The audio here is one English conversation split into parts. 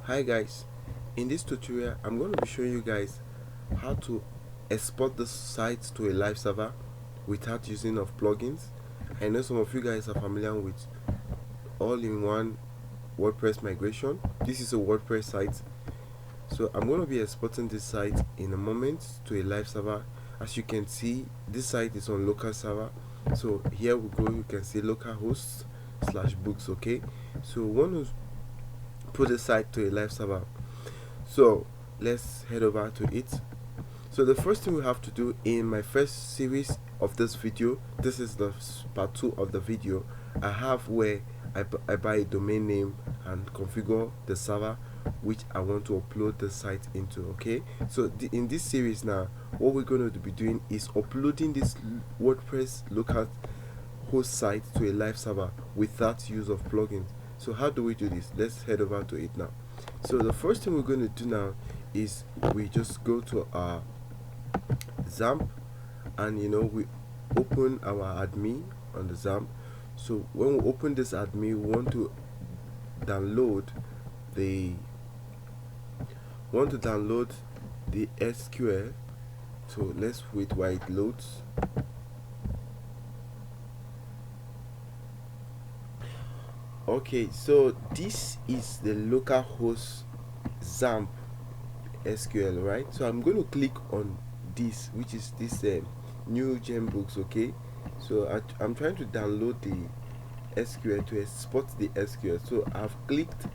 Hi guys, in this tutorial I'm going to be showing you guys how to export the site to a live server without using of plugins. I know some of you guys are familiar with all-in-one WordPress migration. This is a WordPress site, so I'm going to be exporting this site in a moment to a live server. As you can see, this site is on local server, so here we go. You can see localhost /books. Okay, so we want to put the site to a live server, so let's head over to it. So the first thing we have to do in my first series of this video, this is the part 2 of the video, I have where I buy a domain name and configure the server which I want to upload the site into. Okay, so in this series now, what we're going to be doing is uploading this WordPress local host site to a live server without use of plugins. So how do we do this? Let's head over to it now. So the first thing we're going to do now is we just go to our XAMPP, and we open our admin on the XAMPP. So when we open this admin, we want to download the SQL. So let's wait while it loads. Okay, so this is the localhost XAMPP SQL, right? So I'm going to click on this, which is this new Genbooks. Okay, so I'm trying to download the SQL to export the SQL. So I've clicked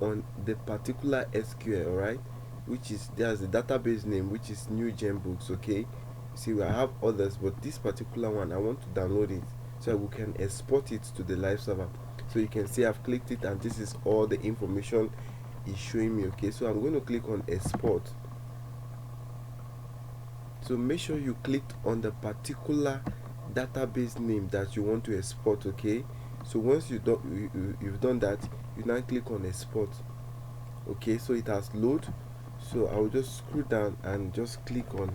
on the particular SQL, right, which is, there's a database name which is new Genbooks. Okay, see, I have others, but this particular one I want to download it so we can export it to the live server. So you can see I've clicked it, and this is all the information is showing me. Okay, so I'm going to click on export. So make sure you clicked on the particular database name that you want to export. Okay, so once you've done that, you now click on export. Okay, so it has load. So I will just scroll down and just click on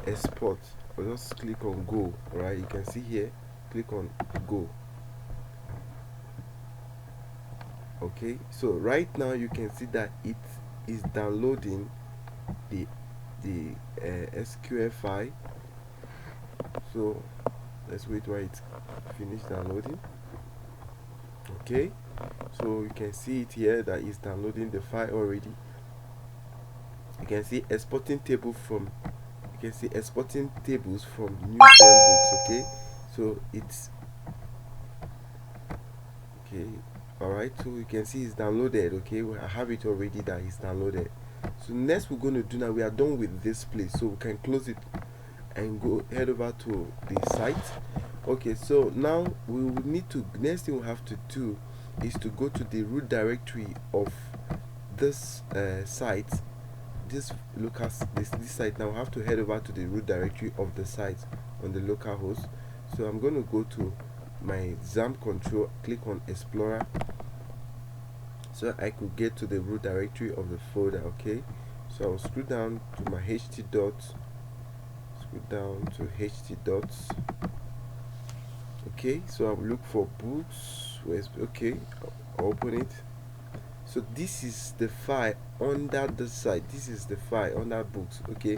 export, or just click on go. Right, you can see here, click on go. Okay, so right now you can see that it is downloading the SQL file. So let's wait while it finish downloading. Okay, so you can see it here that it's downloading the file already. You can see exporting table from, you can see exporting tables from new Genbooks. Okay, so it's okay. Alright, so you can see it's downloaded. Okay, I have it already that it's downloaded. So next we're going to do, now we are done with this place, so we can close it and go head over to the site. Okay, so now we will need to, next thing we have to do is to go to the root directory of this site, this site. Now we have to head over to the root directory of the site on the local host. So I'm going to go to my XAMPP control, click on Explorer, so I could get to the root directory of the folder. Okay, so I'll scroll down to my ht dots, scroll down to ht dots. Okay, so I'll look for books. Okay, I'll open it. So this is the file under the site, this is the file under books. Okay,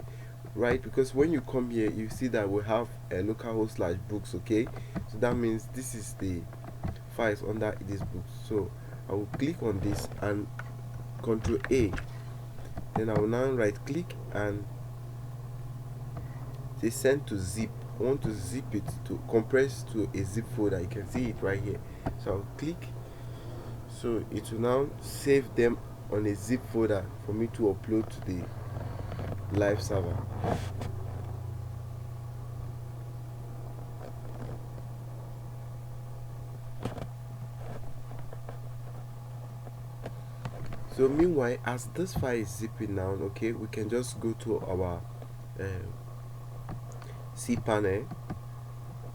right, because when you come here you see that we have a localhost /books. Okay, so that means this is the files under this book. So I will click on this and Ctrl A, then I will now right click and say send to zip. I want to zip it, to compress to a zip folder. You can see it right here. So I'll click, so it will now save them on a zip folder for me to upload to the live server. So meanwhile, as this file is zipping now, okay, we can just go to our cPanel,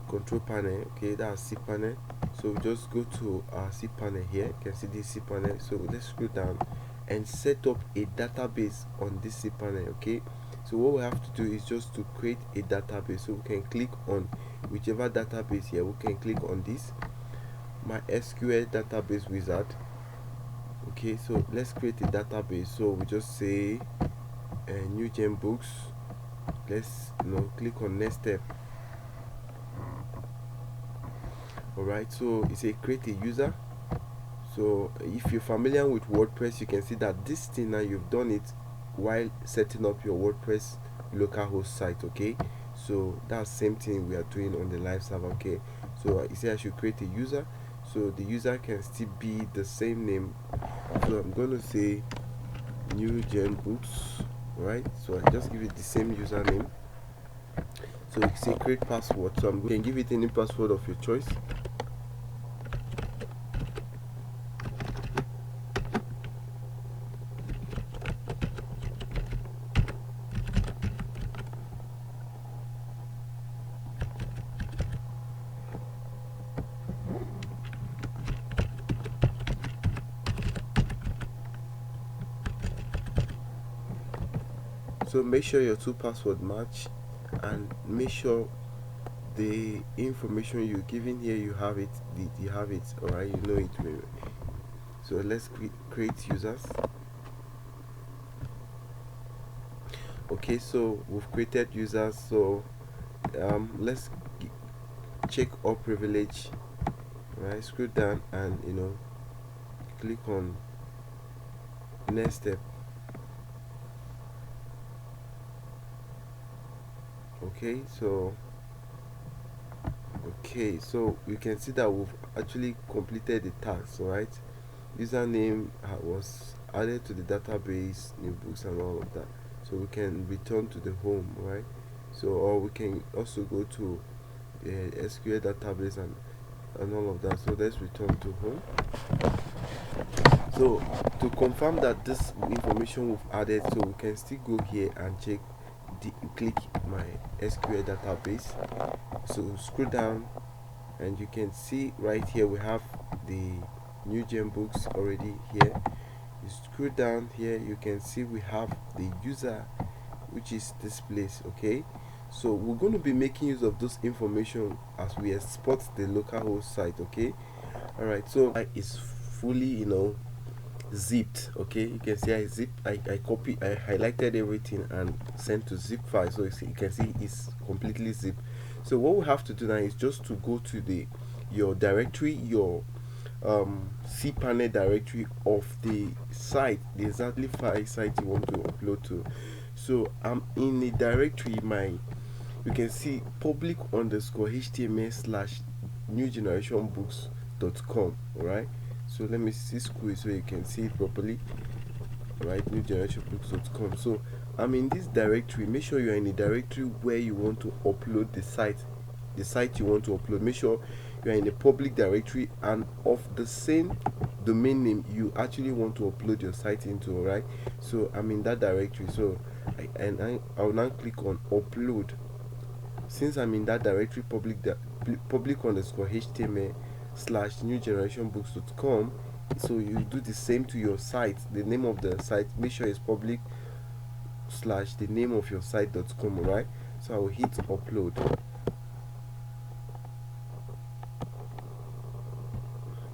control panel. Okay, that's cPanel. So we just go to our cPanel here. You can see this cPanel. So let's scroll down and set up a database on this cPanel. Okay, so what we have to do is just to create a database. So we can click on whichever database here. We can click on this, my SQL database wizard. Okay, so let's create a database. So we just say new gem books. Let's click on next step. Alright, so it's a create a user. So if you're familiar with WordPress, you can see that this thing now, you've done it while setting up your WordPress localhost site. Okay, so that's same thing we are doing on the live server. Okay, so you see I should create a user, so the user can still be the same name. So I'm going to say new gem books. Right, so I just give it the same username. So you say create password, so you can give it any password of your choice. So make sure your two password match, and make sure the information you're giving here, you have it. You have it. All right, you know it. So let's create users. Okay, so we've created users. So let's check all privilege. Right, scroll down and click on next step. Okay, so you can see that we've actually completed the task. All right, username was added to the database, new books and all of that. So we can return to the home, right? So, or we can also go to SQL database and all of that. So let's return to home. So to confirm that this information we've added, so we can still go here and check click my SQL database. So scroll down and you can see right here we have the new gem books already here. You scroll down here, you can see we have the user, which is this place. Okay, so we're going to be making use of this information as we export the localhost site. Okay, all right, so it's fully zipped. Okay, you can see I highlighted everything and sent to zip file. So you can see it's completely zipped. So what we have to do now is just to go to your directory, your cpanel directory of the site, the exactly file site you want to upload to. So I'm in the directory, you can see public_html/newgenerationbooks.com. all right, so let me see scroll so you can see it properly. All right, newgenerationbooks.com. So I'm in this directory. Make sure you're in the directory where you want to upload the site you want to upload. Make sure you are in a public directory and of the same domain name you actually want to upload your site into. All right, so I'm in that directory. So I will now click on upload. Since I'm in that directory, public_html/newgenerationbooks.com, so you do the same to your site. The name of the site, make sure it's public slash the name of your site.com. All right, so I will hit upload.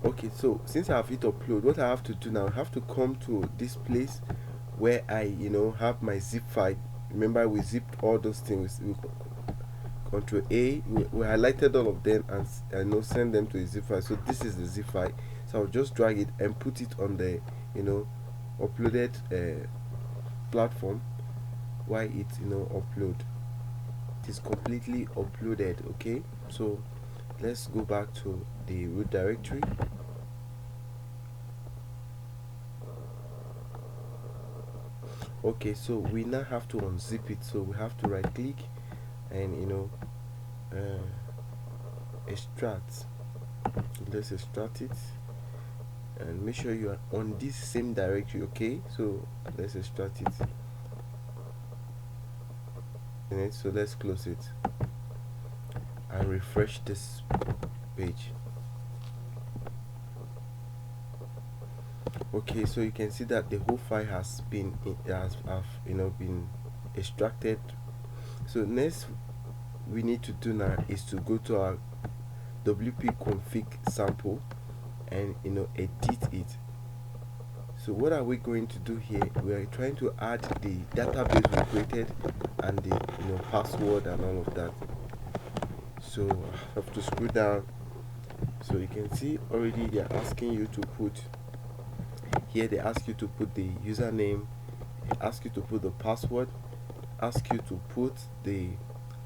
Okay, so since I have hit upload, what I have to do now, I have to come to this place where I have my zip file. Remember, we zipped all those things. Control A, we highlighted all of them and send them to a zip file. So this is the zip file. So I'll just drag it and put it on the uploaded platform. Why it upload? It is completely uploaded. Okay, so let's go back to the root directory. Okay, so we now have to unzip it. So we have to right click and extract. So let's extract it and make sure you are on this same directory. Okay, so let's extract it. So let's close it and refresh this page. Okay, so you can see that the whole file has been been extracted. So next we need to do now is to go to our wp config sample and edit it. So what are we going to do here? We are trying to add the database we created and the password and all of that. So I have to scroll down. So you can see already they are asking you to put here, they ask you to put the username, they ask you to put the password, ask you to put the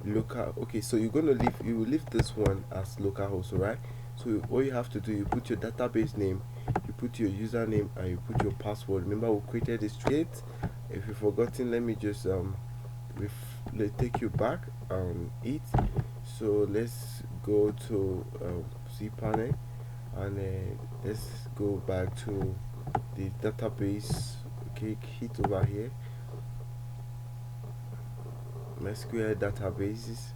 local. Okay, so you will leave this one as localhost, alright? So all you have to do, you put your database name, you put your username, and you put your password. Remember, we created this straight. If you've forgotten, let me just let's take you back on it. So let's go to cPanel, and let's go back to the database. Okay, hit over here, MySQL databases.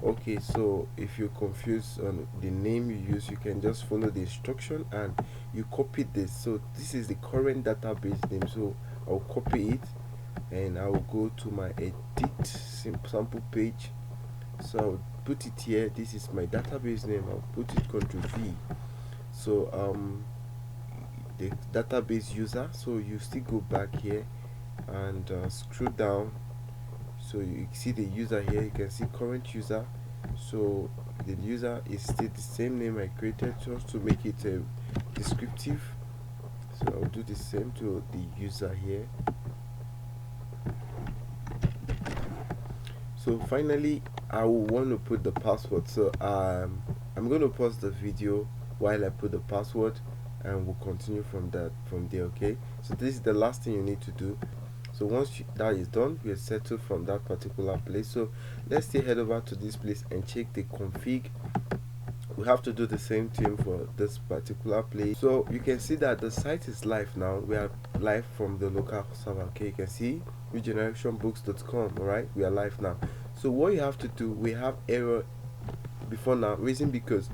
Okay, so if you're confused on the name you use, you can just follow the instruction and you copy this. So this is the current database name, so I'll copy it and I'll go to my edit sample page. So I'll put it here. This is my database name. I'll put it Ctrl V. So the database user, so you still go back here and scroll down. So you see the user here, you can see current user. So the user is still the same name I created, just to make it descriptive. So I'll do the same to the user here. So finally I will want to put the password. So I'm going to pause the video while I put the password, and we'll continue from there. Okay, so this is the last thing you need to do. So once that is done, we are settled from that particular place. So let's still head over to this place and check the config. We have to do the same thing for this particular place. So you can see that the site is live now. We are live from the local server. Okay, you can see regenerationbooks.com. all right, we are live now. So what you have to do, we have error before now, reason because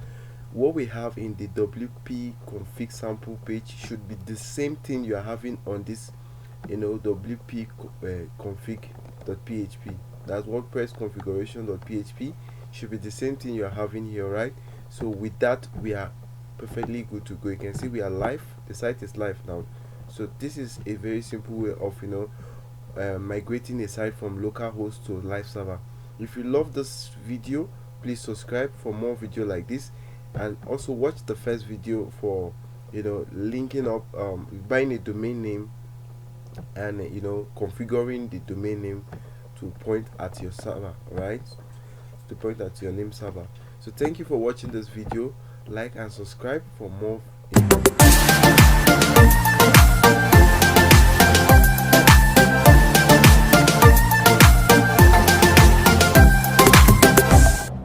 what we have in the WP config sample page should be the same thing you are having on this WP config.php. that's WordPress configuration.php. should be the same thing you are having here, right? So with that, we are perfectly good to go. You can see we are live, the site is live now. So this is a very simple way of migrating a site from localhost to live server. If you love this video, please subscribe for more video like this, and also watch the first video for linking up buying a domain name and configuring the domain name to point at your server, right? To point at your name server. So thank you for watching this video. Like and subscribe for more.